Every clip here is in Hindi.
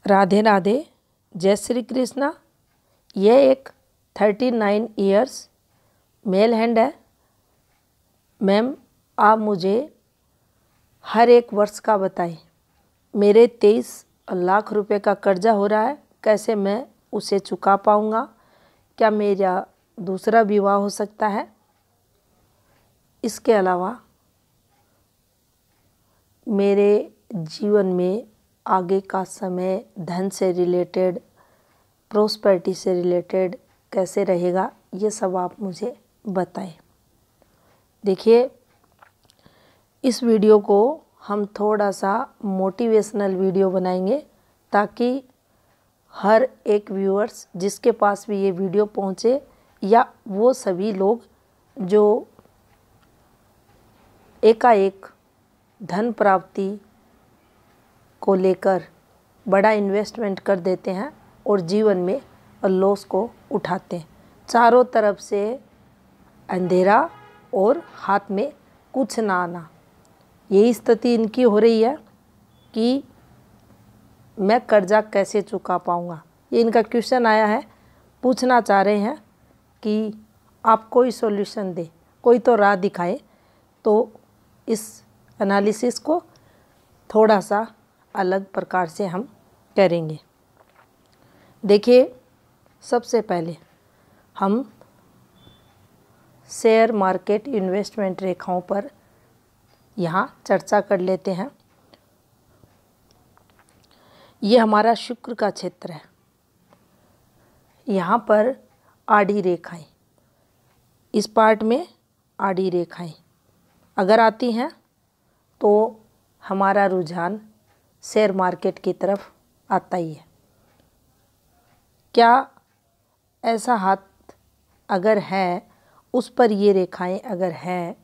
राधे राधे, जय श्री कृष्णा। यह एक 39 ईयर्स मेल हैंड है। मैम, आप मुझे हर एक वर्ष का बताएं। मेरे 23 लाख रुपए का कर्जा हो रहा है, कैसे मैं उसे चुका पाऊंगा? क्या मेरा दूसरा विवाह हो सकता है? इसके अलावा मेरे जीवन में आगे का समय धन से रिलेटेड, प्रॉस्पेरिटी से रिलेटेड कैसे रहेगा, ये सब आप मुझे बताएं। देखिए, इस वीडियो को हम थोड़ा सा मोटिवेशनल वीडियो बनाएंगे ताकि हर एक व्यूअर्स जिसके पास भी ये वीडियो पहुँचे, या वो सभी लोग जो एकाएक धन प्राप्ति को लेकर बड़ा इन्वेस्टमेंट कर देते हैं और जीवन में लॉस को उठाते हैं। चारों तरफ से अंधेरा और हाथ में कुछ ना आना, यही स्थिति इनकी हो रही है कि मैं कर्जा कैसे चुका पाऊंगा। ये इनका क्वेश्चन आया है, पूछना चाह रहे हैं कि आप कोई सॉल्यूशन दें, कोई तो राह दिखाए। तो इस एनालिसिस को थोड़ा सा अलग प्रकार से हम करेंगे। देखिए, सबसे पहले हम शेयर मार्केट इन्वेस्टमेंट रेखाओं पर यहाँ चर्चा कर लेते हैं। ये हमारा शुक्र का क्षेत्र है। यहाँ पर आड़ी रेखाएं, इस पार्ट में आड़ी रेखाएं अगर आती हैं तो हमारा रुझान शेयर मार्केट की तरफ आता ही है। क्या ऐसा हाथ अगर है, उस पर ये रेखाएं अगर हैं,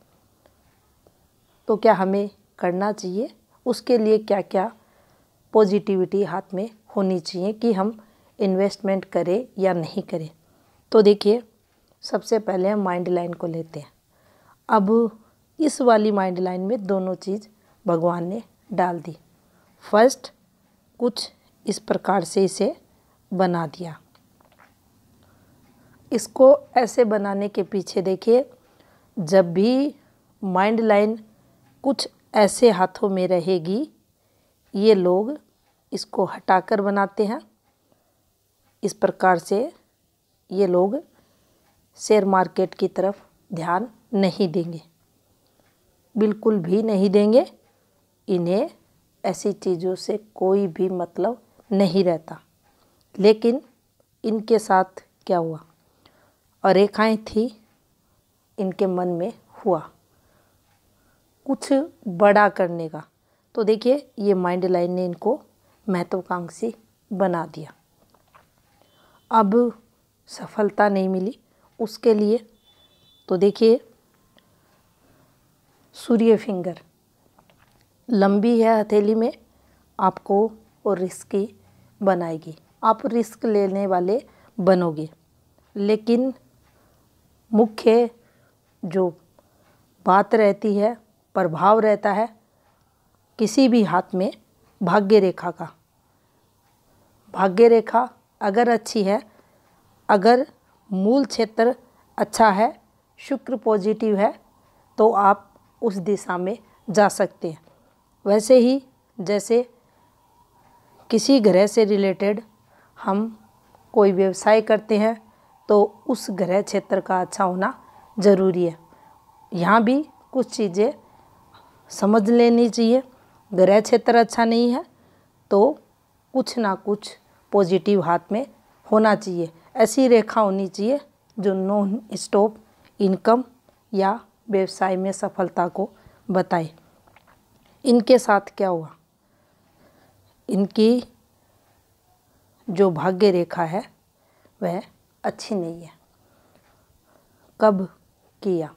तो क्या हमें करना चाहिए? उसके लिए क्या क्या पॉजिटिविटी हाथ में होनी चाहिए कि हम इन्वेस्टमेंट करें या नहीं करें? तो देखिए, सबसे पहले हम माइंड लाइन को लेते हैं। अब इस वाली माइंड लाइन में दोनों चीज़ भगवान ने डाल दी। फर्स्ट, कुछ इस प्रकार से इसे बना दिया। इसको ऐसे बनाने के पीछे देखिए, जब भी माइंड लाइन कुछ ऐसे हाथों में रहेगी, ये लोग इसको हटाकर बनाते हैं। इस प्रकार से ये लोग शेयर मार्केट की तरफ ध्यान नहीं देंगे, बिल्कुल भी नहीं देंगे। इन्हें ऐसी चीज़ों से कोई भी मतलब नहीं रहता। लेकिन इनके साथ क्या हुआ, और रेखाएं थी इनके मन में, हुआ कुछ बड़ा करने का। तो देखिए, ये माइंड लाइन ने इनको महत्वाकांक्षी बना दिया। अब सफलता नहीं मिली उसके लिए, तो देखिए, सूर्य फिंगर लंबी है हथेली में, आपको और रिस्की बनाएगी। आप रिस्क लेने वाले बनोगे, लेकिन मुख्य जो बात रहती है, प्रभाव रहता है किसी भी हाथ में भाग्य रेखा का। भाग्य रेखा अगर अच्छी है, अगर मूल क्षेत्र अच्छा है, शुक्र पॉजिटिव है, तो आप उस दिशा में जा सकते हैं। वैसे ही जैसे किसी ग्रह से रिलेटेड हम कोई व्यवसाय करते हैं, तो उस ग्रह क्षेत्र का अच्छा होना ज़रूरी है। यहाँ भी कुछ चीज़ें समझ लेनी चाहिए। ग्रह क्षेत्र अच्छा नहीं है तो कुछ ना कुछ पॉजिटिव हाथ में होना चाहिए। ऐसी रेखा होनी चाहिए जो नॉन स्टॉप इनकम या व्यवसाय में सफलता को बताए। इनके साथ क्या हुआ, इनकी जो भाग्य रेखा है वह अच्छी नहीं है। कब किया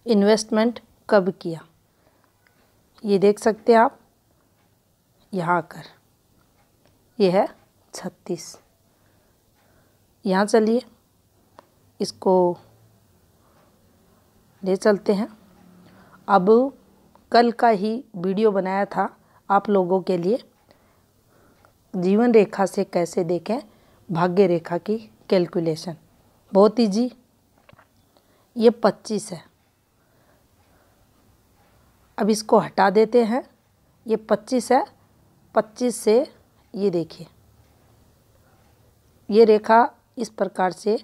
इन्वेस्टमेंट, कब किया, ये देख सकते हैं आप। यहाँ आकर ये है 36। यहाँ चलिए, इसको ले चलते हैं। अब कल का ही वीडियो बनाया था आप लोगों के लिए, जीवन रेखा से कैसे देखें भाग्य रेखा की कैलकुलेशन। बहुत ईजी। ये 25 है, अब इसको हटा देते हैं। ये 25 है, 25 से ये देखिए ये रेखा इस प्रकार से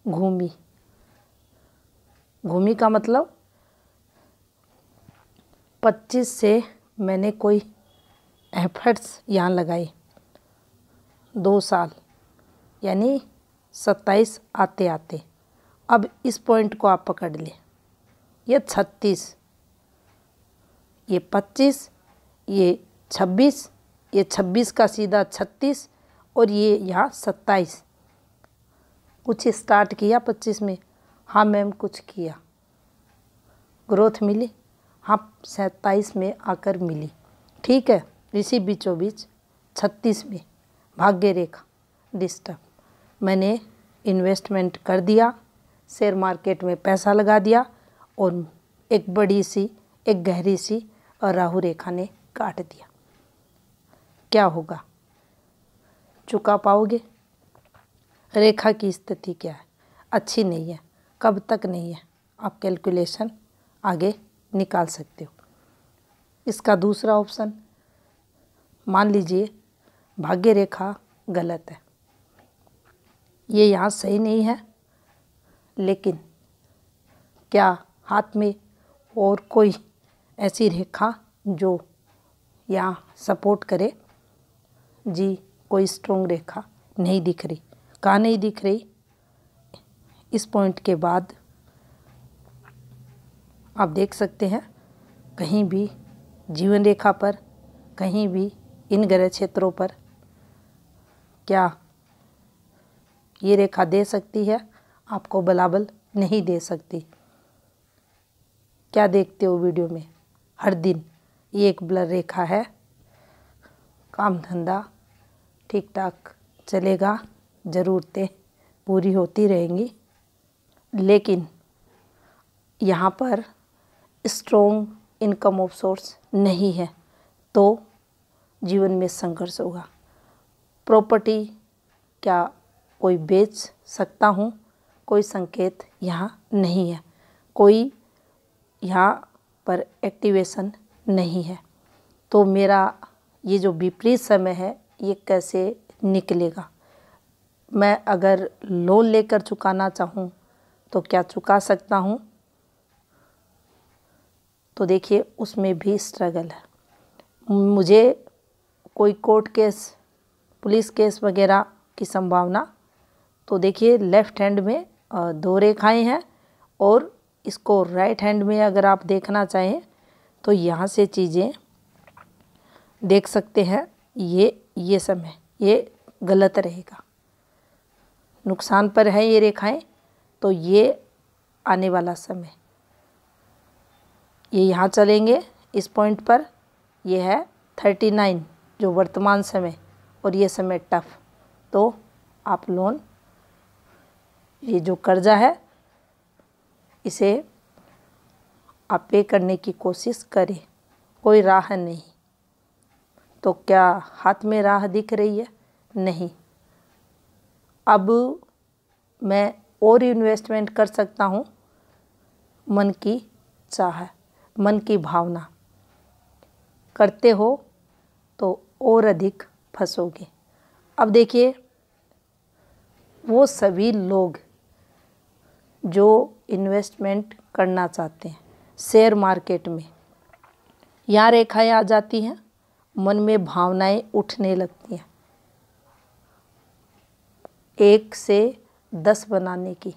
घूमी। घूमी का मतलब 25 से मैंने कोई एफर्ट्स यहाँ लगाए 2 साल, यानी 27 आते आते। अब इस पॉइंट को आप पकड़ लें, ये 36, ये 25, ये 26, ये 26 का सीधा 36 और ये यहाँ 27। कुछ स्टार्ट किया 25 में, हाँ मैम कुछ किया, ग्रोथ मिली, हाँ 27 में आकर मिली, ठीक है। इसी बीचों बीच 36 में भाग्य रेखा डिस्टर्ब। मैंने इन्वेस्टमेंट कर दिया, शेयर मार्केट में पैसा लगा दिया और एक बड़ी सी, एक गहरी सी और राहु रेखा ने काट दिया। क्या होगा? चुका पाओगे? रेखा की स्थिति क्या है? अच्छी नहीं है। कब तक नहीं है? आप कैलकुलेशन आगे निकाल सकते हो। इसका दूसरा ऑप्शन, मान लीजिए भाग्य रेखा गलत है, ये यहाँ सही नहीं है, लेकिन क्या हाथ में और कोई ऐसी रेखा जो यहाँ सपोर्ट करे? जी कोई स्ट्रॉन्ग रेखा नहीं दिख रही। कहाँ नहीं दिख रही? इस पॉइंट के बाद आप देख सकते हैं कहीं भी जीवन रेखा पर, कहीं भी इन ग्रह क्षेत्रों पर क्या ये रेखा दे सकती है आपको? बलाबल नहीं दे सकती। क्या देखते हो वीडियो में? हर दिन ये एक ब्लर रेखा है। काम धंधा ठीक ठाक चलेगा, ज़रूरतें पूरी होती रहेंगी, लेकिन यहाँ पर स्ट्रॉन्ग इनकम ऑफ सोर्स नहीं है तो जीवन में संघर्ष होगा। प्रॉपर्टी क्या कोई बेच सकता हूँ? कोई संकेत यहाँ नहीं है, कोई यहाँ पर एक्टिवेशन नहीं है। तो मेरा ये जो विपरीत समय है ये कैसे निकलेगा? मैं अगर लोन लेकर चुकाना चाहूँ तो क्या चुका सकता हूँ? तो देखिए उसमें भी स्ट्रगल है। मुझे कोई कोर्ट केस, पुलिस केस वगैरह की संभावना, तो देखिए लेफ़्ट हैंड में 2 रेखाएं हैं और इसको राइट हैंड में अगर आप देखना चाहें तो यहाँ से चीज़ें देख सकते हैं। ये समय ये गलत रहेगा, नुकसान पर है ये रेखाएं। तो ये आने वाला समय ये यहाँ चलेंगे इस पॉइंट पर, ये है 39 जो वर्तमान समय, और ये समय टफ। तो आप लोन, ये जो कर्जा है इसे आप पे करने की कोशिश करें। कोई राह नहीं। तो क्या हाथ में राह दिख रही है? नहीं। अब मैं और इन्वेस्टमेंट कर सकता हूँ। मन की चाह, मन की भावना करते हो तो और अधिक फंसोगे। अब देखिए वो सभी लोग जो इन्वेस्टमेंट करना चाहते हैं शेयर मार्केट में, यहाँ रेखाएं आ जाती हैं, मन में भावनाएं उठने लगती हैं 1 से 10 बनाने की,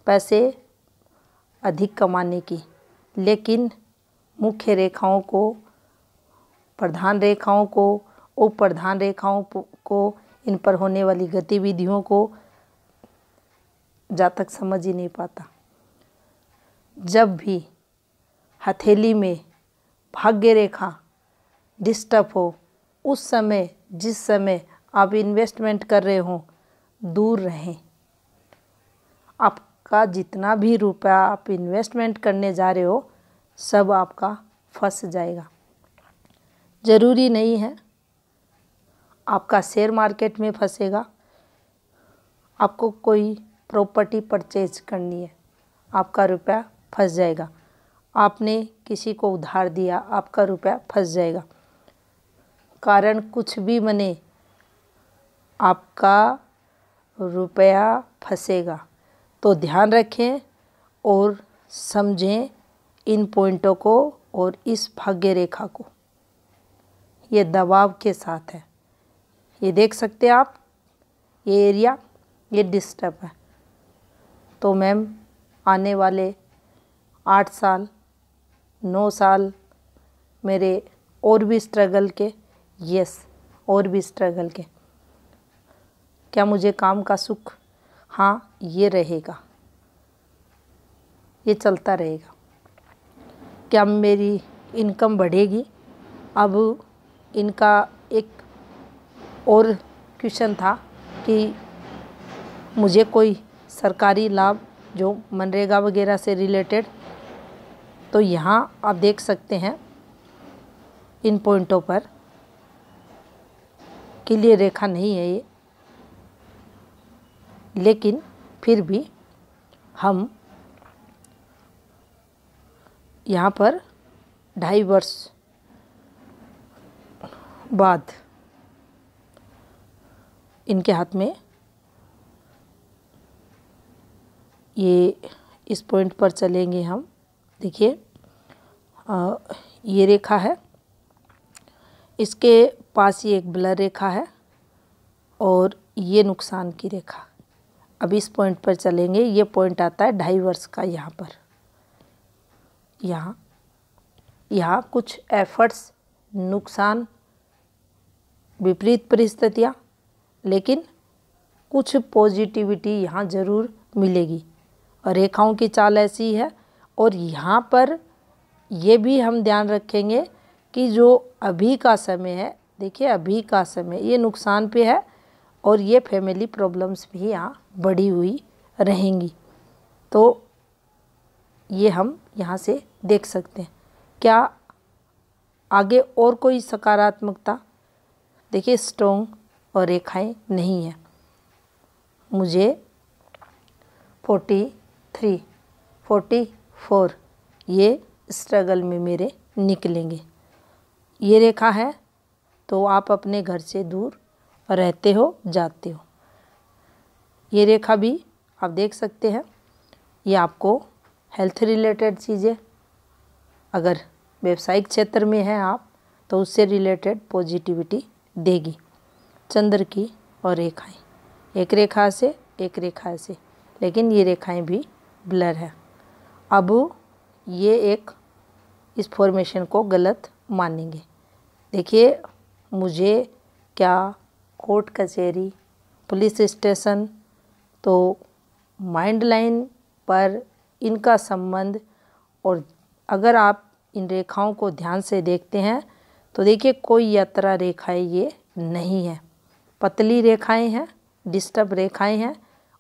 पैसे अधिक कमाने की, लेकिन मुख्य रेखाओं को, प्रधान रेखाओं को, उप प्रधान रेखाओं को, इन पर होने वाली गतिविधियों को जब तक समझ ही नहीं पाता। जब भी हथेली में भाग्य रेखा डिस्टर्ब हो, उस समय, जिस समय आप इन्वेस्टमेंट कर रहे हो, दूर रहें। आपका जितना भी रुपया आप इन्वेस्टमेंट करने जा रहे हो सब आपका फंस जाएगा। ज़रूरी नहीं है आपका शेयर मार्केट में फंसेगा, आपको कोई प्रॉपर्टी परचेज करनी है, आपका रुपया फंस जाएगा, आपने किसी को उधार दिया, आपका रुपया फंस जाएगा। कारण कुछ भी बने, आपका रुपया फंसेगा। तो ध्यान रखें और समझें इन पॉइंटों को और इस भाग्य रेखा को। ये दबाव के साथ है, ये देख सकते हैं आप, ये एरिया ये डिस्टर्ब है। तो मैम आने वाले 8 साल 9 साल मेरे और भी स्ट्रगल के, यस और भी स्ट्रगल के। क्या मुझे काम का सुख? हाँ, ये रहेगा, ये चलता रहेगा। क्या मेरी इनकम बढ़ेगी? अब इनका एक और क्वेश्चन था कि मुझे कोई सरकारी लाभ जो मनरेगा वगैरह से रिलेटेड, तो यहाँ आप देख सकते हैं इन पॉइंटों पर क्लियर रेखा नहीं है ये, लेकिन फिर भी हम यहाँ पर 2.5 वर्ष बाद इनके हाथ में ये इस पॉइंट पर चलेंगे हम। देखिए ये रेखा है, इसके पास ये एक ब्लर रेखा है और ये नुकसान की रेखा। अब इस पॉइंट पर चलेंगे, ये पॉइंट आता है 2.5 वर्ष का। यहाँ पर यहाँ कुछ एफर्ट्स, नुकसान, विपरीत परिस्थितियाँ, लेकिन कुछ पॉजिटिविटी यहाँ ज़रूर मिलेगी। और रेखाओं की चाल ऐसी है। और यहाँ पर ये भी हम ध्यान रखेंगे कि जो अभी का समय है, देखिए अभी का समय ये नुकसान पे है और ये फैमिली प्रॉब्लम्स भी यहाँ बढ़ी हुई रहेंगी। तो ये हम यहाँ से देख सकते हैं। क्या आगे और कोई सकारात्मकता? देखिए स्ट्रॉन्ग और रेखाएं नहीं है। मुझे 43, 44 ये स्ट्रगल में मेरे निकलेंगे। ये रेखा है तो आप अपने घर से दूर रहते हो, जाते हो। ये रेखा भी आप देख सकते हैं, ये आपको हेल्थ रिलेटेड चीज़ें, अगर व्यावसायिक क्षेत्र में हैं आप तो उससे रिलेटेड पॉजिटिविटी देगी। चंद्र की और रेखाएं, एक रेखा से एक रेखा से, लेकिन ये रेखाएं भी ब्लर है। अब ये एक इस फॉर्मेशन को गलत मानेंगे। देखिए मुझे क्या कोर्ट कचहरी, पुलिस स्टेशन, तो माइंड लाइन पर इनका संबंध, और अगर आप इन रेखाओं को ध्यान से देखते हैं तो देखिए कोई यात्रा रेखाएं ये नहीं है, पतली रेखाएं हैं, डिस्टर्ब रेखाएं हैं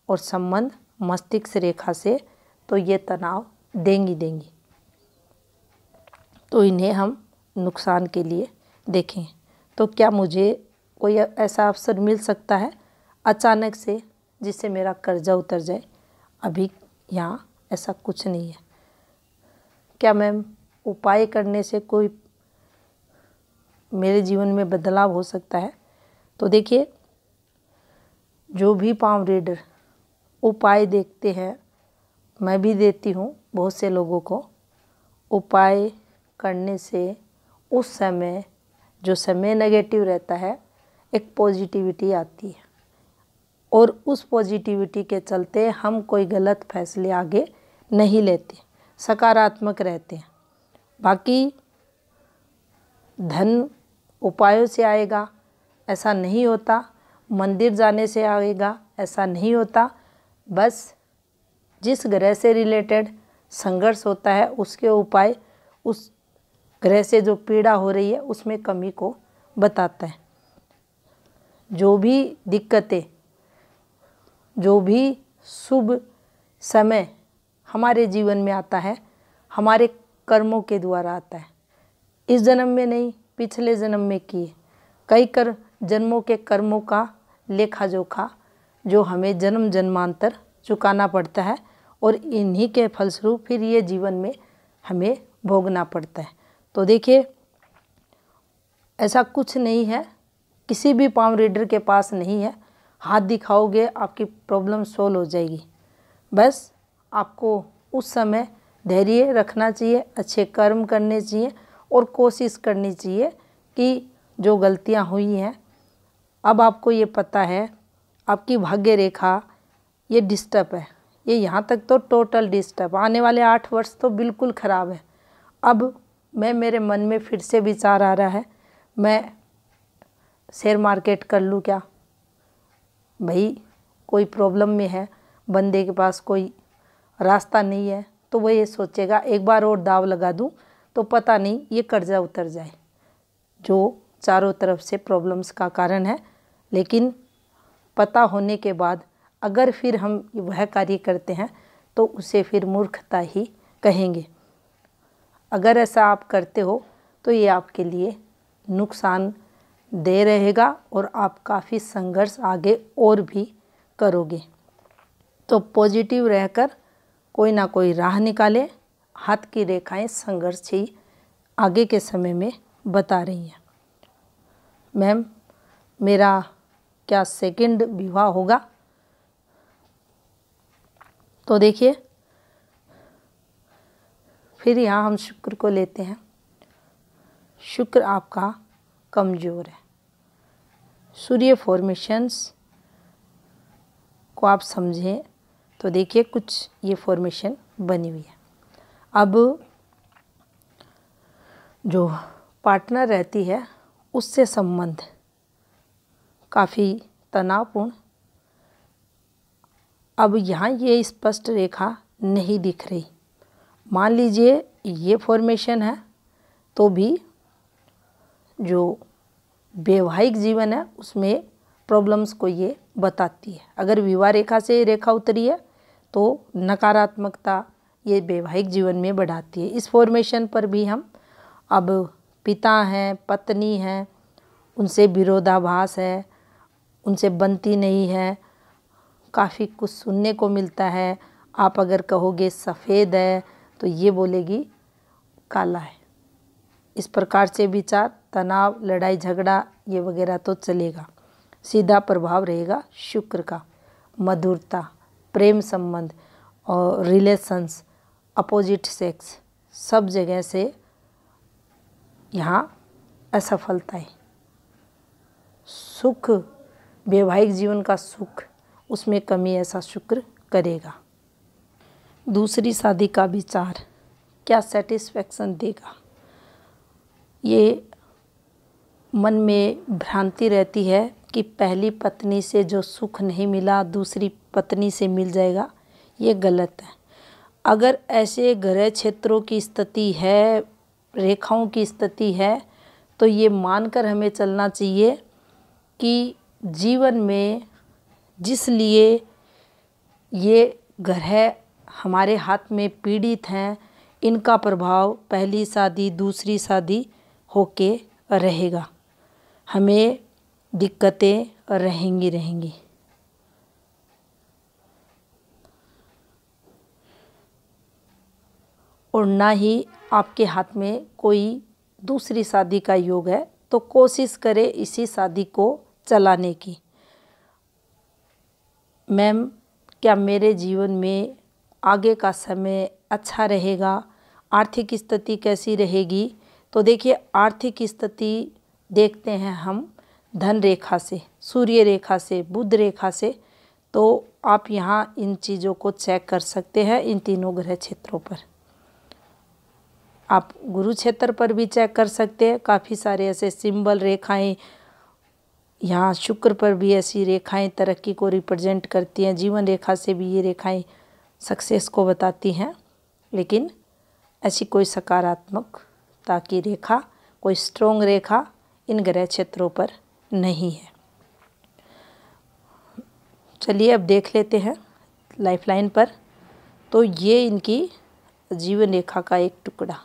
और संबंध मस्तिष्क रेखा से, तो ये तनाव देंगी। तो इन्हें हम नुकसान के लिए देखें। तो क्या मुझे कोई ऐसा अवसर मिल सकता है अचानक से जिससे मेरा कर्जा उतर जाए? अभी यहाँ ऐसा कुछ नहीं है। क्या मैम उपाय करने से कोई मेरे जीवन में बदलाव हो सकता है? तो देखिए जो भी पाम रीडर उपाय देखते हैं, मैं भी देती हूँ बहुत से लोगों को, उपाय करने से उस समय जो समय नेगेटिव रहता है एक पॉजिटिविटी आती है और उस पॉजिटिविटी के चलते हम कोई गलत फैसले आगे नहीं लेते, सकारात्मक रहते हैं। बाकी धन उपायों से आएगा ऐसा नहीं होता, मंदिर जाने से आएगा ऐसा नहीं होता। बस जिस ग्रह से रिलेटेड संघर्ष होता है उसके उपाय उस ग्रह से जो पीड़ा हो रही है उसमें कमी को बताता है। जो भी दिक्कतें, जो भी शुभ समय हमारे जीवन में आता है हमारे कर्मों के द्वारा आता है। इस जन्म में नहीं, पिछले जन्म में किए कई कर्म जन्मों के कर्मों का लेखा जोखा जो हमें जन्म जन्मांतर चुकाना पड़ता है और इन्हीं के फलस्वरूप फिर ये जीवन में हमें भोगना पड़ता है। तो देखिए, ऐसा कुछ नहीं है, किसी भी पाम रीडर के पास नहीं है हाथ दिखाओगे आपकी प्रॉब्लम सोल्व हो जाएगी। बस आपको उस समय धैर्य रखना चाहिए, अच्छे कर्म करने चाहिए और कोशिश करनी चाहिए कि जो गलतियां हुई हैं, अब आपको ये पता है आपकी भाग्य रेखा ये डिस्टर्ब है, ये यहाँ तक तो टोटल डिस्टर्ब, आने वाले 8 वर्ष तो बिल्कुल ख़राब है। अब मेरे मन में फिर से विचार आ रहा है, मैं शेयर मार्केट कर लूँ क्या? भाई कोई प्रॉब्लम में है, बंदे के पास कोई रास्ता नहीं है, तो वो ये सोचेगा एक बार और दाव लगा दूं तो पता नहीं ये कर्जा उतर जाए, जो चारों तरफ से प्रॉब्लम्स का कारण है। लेकिन पता होने के बाद अगर फिर हम वह कार्य करते हैं तो उसे फिर मूर्खता ही कहेंगे। अगर ऐसा आप करते हो तो ये आपके लिए नुकसान दे रहेगा और आप काफ़ी संघर्ष आगे और भी करोगे। तो पॉजिटिव रहकर कोई ना कोई राह निकालें। हाथ की रेखाएं संघर्ष ही आगे के समय में बता रही हैं। मैम, मेरा क्या सेकंड विवाह होगा? तो देखिए, फिर यहाँ हम शुक्र को लेते हैं। शुक्र आपका कमज़ोर है। सूर्य फॉर्मेशंस को आप समझें तो देखिए कुछ ये फॉर्मेशन बनी हुई है। अब जो पार्टनर रहती है उससे संबंध काफ़ी तनावपूर्ण। अब यहाँ ये स्पष्ट रेखा नहीं दिख रही। मान लीजिए ये फॉर्मेशन है तो भी जो वैवाहिक जीवन है उसमें प्रॉब्लम्स को ये बताती है। अगर विवाह रेखा से रेखा उतरी है तो नकारात्मकता ये वैवाहिक जीवन में बढ़ाती है। इस फॉर्मेशन पर भी हम अब पिता हैं, पत्नी हैं, उनसे विरोधाभास है, उनसे बनती नहीं है, काफ़ी कुछ सुनने को मिलता है। आप अगर कहोगे सफ़ेद है तो ये बोलेगी काला है। इस प्रकार से विचार, तनाव, लड़ाई झगड़ा ये वगैरह तो चलेगा। सीधा प्रभाव रहेगा शुक्र का। मधुरता, प्रेम संबंध और रिलेशंस, अपोजिट सेक्स, सब जगह से यहाँ असफलताएं। सुख, वैवाहिक जीवन का सुख, उसमें कमी ऐसा शुक्र करेगा। दूसरी शादी का विचार क्या सेटिस्फैक्शन देगा? ये मन में भ्रांति रहती है कि पहली पत्नी से जो सुख नहीं मिला दूसरी पत्नी से मिल जाएगा, ये गलत है। अगर ऐसे ग्रह क्षेत्रों की स्थिति है, रेखाओं की स्थिति है, तो ये मानकर हमें चलना चाहिए कि जीवन में जिस लिए ये ग्रह हमारे हाथ में पीड़ित हैं, इनका प्रभाव पहली शादी दूसरी शादी होके रहेगा। हमें दिक्कतें रहेंगी। और ना ही आपके हाथ में कोई दूसरी शादी का योग है, तो कोशिश करें इसी शादी को चलाने की। मैम, क्या मेरे जीवन में आगे का समय अच्छा रहेगा? आर्थिक स्थिति कैसी रहेगी? तो देखिए, आर्थिक स्थिति देखते हैं हम धन रेखा से, सूर्य रेखा से, बुध रेखा से। तो आप यहाँ इन चीज़ों को चेक कर सकते हैं इन तीनों ग्रह क्षेत्रों पर। आप गुरु क्षेत्र पर भी चेक कर सकते हैं। काफ़ी सारे ऐसे सिंबल, रेखाएं, यहाँ शुक्र पर भी ऐसी रेखाएं तरक्की को रिप्रेजेंट करती हैं। जीवन रेखा से भी ये रेखाएं सक्सेस को बताती हैं। लेकिन ऐसी कोई सकारात्मकता की रेखा, कोई स्ट्रॉन्ग रेखा इन ग्रह क्षेत्रों पर नहीं है। चलिए अब देख लेते हैं लाइफलाइन पर। तो ये इनकी जीवन रेखा का एक टुकड़ा,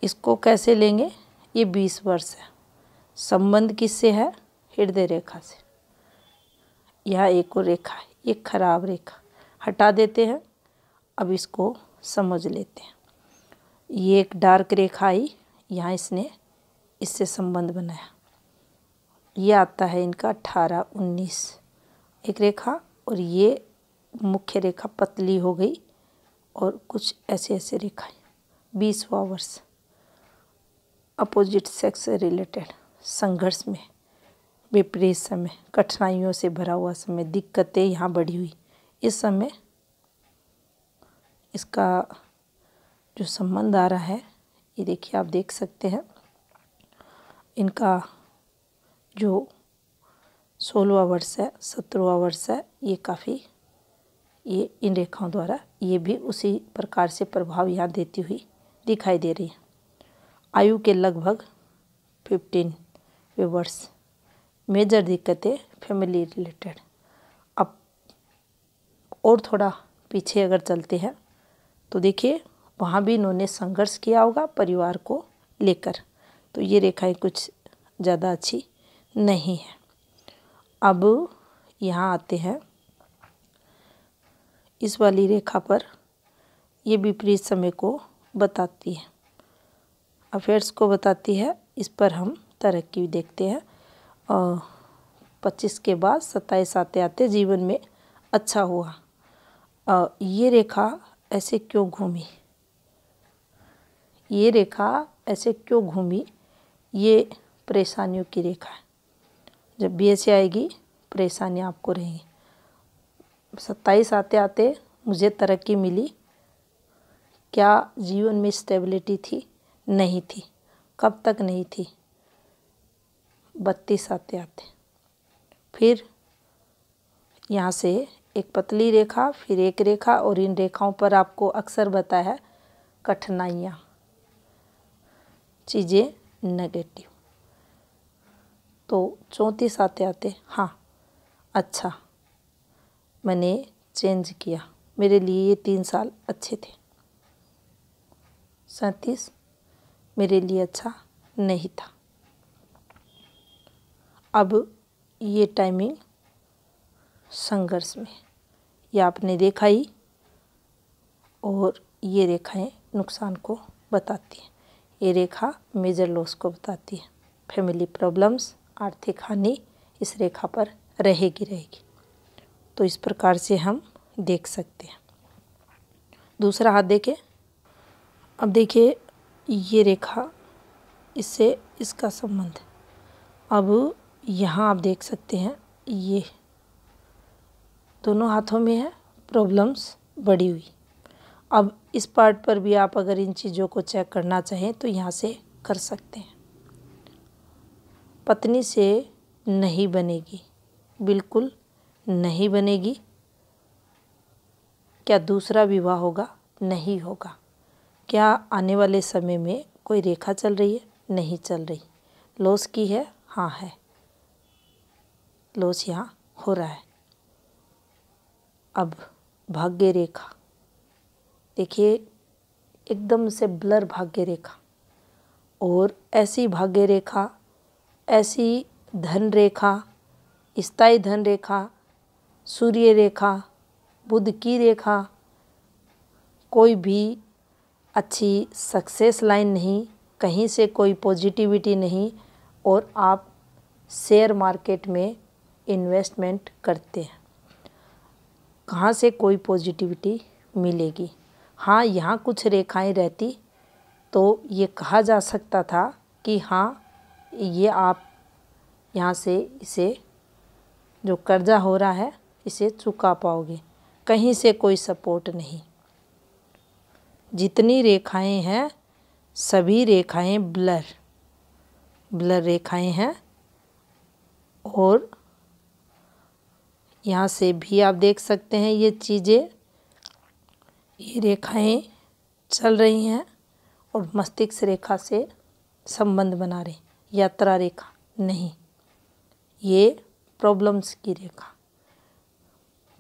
इसको कैसे लेंगे? ये 20 वर्ष है। संबंध किससे है? हृदय रेखा से। यह एक और रेखा है, ये खराब रेखा हटा देते हैं। अब इसको समझ लेते हैं। ये एक डार्क रेखा आई, यहाँ इसने इससे संबंध बनाया। ये आता है इनका 18, 19 एक रेखा, और ये मुख्य रेखा पतली हो गई और कुछ ऐसे ऐसे रेखाएं। 20वां वर्ष अपोजिट सेक्स से रिलेटेड संघर्ष में, विपरीत समय, कठिनाइयों से भरा हुआ समय, दिक्कतें यहाँ बढ़ी हुई। इस समय इसका जो संबंध आ रहा है, ये देखिए आप देख सकते हैं। इनका जो 16वां वर्ष है, 17वां वर्ष है, ये काफ़ी, ये इन रेखाओं द्वारा ये भी उसी प्रकार से प्रभाव यहाँ देती हुई दिखाई दे रही है। आयु के लगभग 15वें वर्ष, मेजर दिक्कतें फैमिली रिलेटेड। अब और थोड़ा पीछे अगर चलते हैं तो देखिए वहाँ भी इन्होंने संघर्ष किया होगा परिवार को लेकर, तो ये रेखाएं कुछ ज़्यादा अच्छी नहीं है। अब यहाँ आते हैं इस वाली रेखा पर, ये विपरीत समय को बताती है, अफेयर्स को बताती है। इस पर हम तरक्की देखते हैं। 25 के बाद 27 आते आते जीवन में अच्छा हुआ। ये रेखा ऐसे क्यों घूमी, ये रेखा ऐसे क्यों घूमी, ये परेशानियों की रेखा है। जब भी ऐसे आएगी परेशानियाँ आपको रहेंगी। 27 आते आते मुझे तरक्की मिली, क्या जीवन में स्टेबिलिटी थी? नहीं थी। कब तक नहीं थी? 32 आते आते। फिर यहाँ से एक पतली रेखा, फिर एक रेखा, और इन रेखाओं पर आपको अक्सर बताया है कठिनाइयाँ, चीज़ें नेगेटिव। तो 34 आते आते, हाँ अच्छा मैंने चेंज किया, मेरे लिए ये 3 साल अच्छे थे। 37 मेरे लिए अच्छा नहीं था। अब ये टाइमिंग संघर्ष में, ये आपने देखा ही, और ये रेखाएं नुकसान को बताती हैं। ये रेखा मेजर लॉस को बताती है। फैमिली प्रॉब्लम्स, आर्थिक हानि इस रेखा पर रहेगी। तो इस प्रकार से हम देख सकते हैं। दूसरा हाथ देखें। अब देखिए ये रेखा, इससे इसका संबंध। अब यहाँ आप देख सकते हैं ये दोनों हाथों में है, प्रॉब्लम्स बढ़ी हुई। अब इस पार्ट पर भी आप अगर इन चीज़ों को चेक करना चाहें तो यहाँ से कर सकते हैं। पत्नी से नहीं बनेगी, बिल्कुल नहीं बनेगी। क्या दूसरा विवाह होगा? नहीं होगा। क्या आने वाले समय में कोई रेखा चल रही है? नहीं चल रही। लॉस की है? हाँ है, लॉस यहाँ हो रहा है। अब भाग्य रेखा देखिए, एकदम से ब्लर भाग्य रेखा, और ऐसी भाग्य रेखा, ऐसी धन रेखा, स्थायी धन रेखा, सूर्य रेखा, बुध की रेखा, कोई भी अच्छी सक्सेस लाइन नहीं, कहीं से कोई पॉजिटिविटी नहीं, और आप शेयर मार्केट में इन्वेस्टमेंट करते हैं, कहाँ से कोई पॉजिटिविटी मिलेगी? हाँ, यहाँ कुछ रेखाएं रहती तो ये कहा जा सकता था कि हाँ ये आप यहाँ से इसे जो कर्जा हो रहा है इसे चुका पाओगे। कहीं से कोई सपोर्ट नहीं। जितनी रेखाएं हैं सभी रेखाएं ब्लर रेखाएं हैं, और यहाँ से भी आप देख सकते हैं ये चीज़ें, ये रेखाएं चल रही हैं और मस्तिष्क रेखा से संबंध बना रही। यात्रा रेखा नहीं, ये प्रॉब्लम्स की रेखा,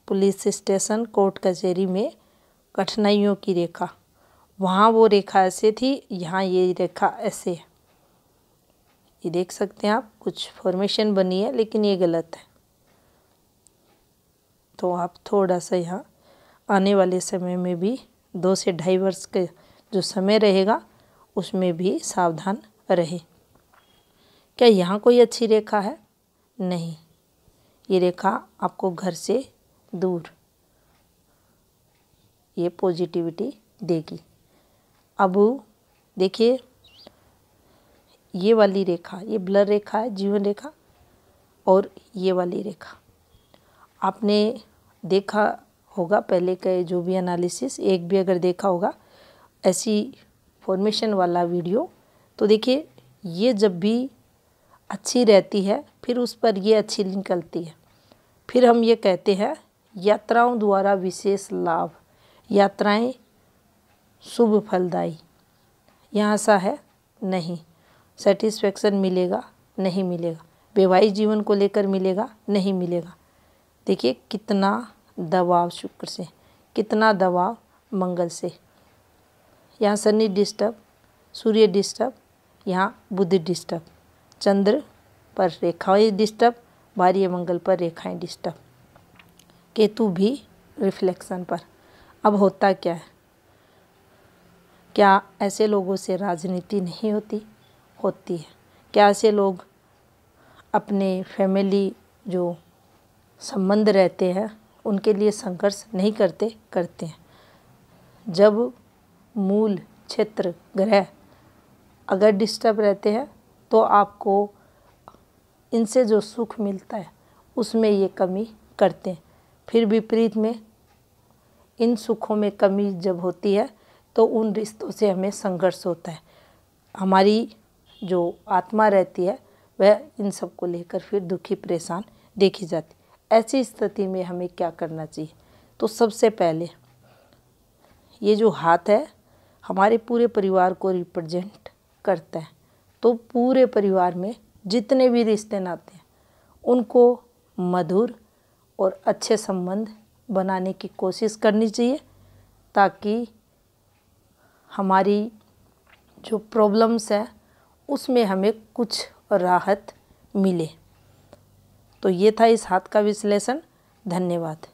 पुलिस स्टेशन, कोर्ट कचहरी में कठिनाइयों की रेखा। वहाँ वो रेखा ऐसे थी, यहाँ ये रेखा ऐसे है। ये देख सकते हैं आप, कुछ फॉर्मेशन बनी है लेकिन ये गलत है। तो आप थोड़ा सा यहाँ आने वाले समय में भी 2 से 2.5 वर्ष के जो समय रहेगा उसमें भी सावधान रहे। क्या यहाँ कोई अच्छी रेखा है? नहीं, ये रेखा आपको घर से दूर ये पॉजिटिविटी देगी। अब देखिए, ये वाली रेखा ये ब्लर रेखा है, जीवन रेखा, और ये वाली रेखा आपने देखा होगा पहले के जो भी एनालिसिस, एक भी अगर देखा होगा ऐसी फॉर्मेशन वाला वीडियो, तो देखिए ये जब भी अच्छी रहती है फिर उस पर ये अच्छी निकलती है। फिर हम ये कहते हैं यात्राओं द्वारा विशेष लाभ, यात्राएं शुभ फलदायी। यहाँ ऐसा है नहीं, सेटिस्फेक्शन मिलेगा नहीं मिलेगा, वैवाहिक जीवन को लेकर मिलेगा नहीं मिलेगा। देखिए कितना दबाव शुक्र से, कितना दबाव मंगल से, यहाँ शनि डिस्टर्ब, सूर्य डिस्टर्ब, यहाँ बुध डिस्टर्ब, चंद्र पर रेखाएं डिस्टर्ब, भार्य मंगल पर रेखाएं डिस्टर्ब, केतु भी रिफ्लेक्शन पर। अब होता क्या है? क्या ऐसे लोगों से राजनीति नहीं होती? होती है। क्या ऐसे लोग अपने फैमिली जो संबंध रहते हैं उनके लिए संघर्ष नहीं करते? करते हैं। जब मूल क्षेत्र ग्रह अगर डिस्टर्ब रहते हैं तो आपको इनसे जो सुख मिलता है उसमें ये कमी करते हैं। फिर विपरीत में इन सुखों में कमी जब होती है तो उन रिश्तों से हमें संघर्ष होता है। हमारी जो आत्मा रहती है वह इन सब को लेकर फिर दुखी परेशान देखी जाती। ऐसी स्थिति में हमें क्या करना चाहिए? तो सबसे पहले ये जो हाथ है हमारे पूरे परिवार को रिप्रेजेंट करता है। तो पूरे परिवार में जितने भी रिश्ते नाते हैं उनको मधुर और अच्छे संबंध बनाने की कोशिश करनी चाहिए, ताकि हमारी जो प्रॉब्लम्स है उसमें हमें कुछ राहत मिले। तो ये था इस हाथ का विश्लेषण। धन्यवाद।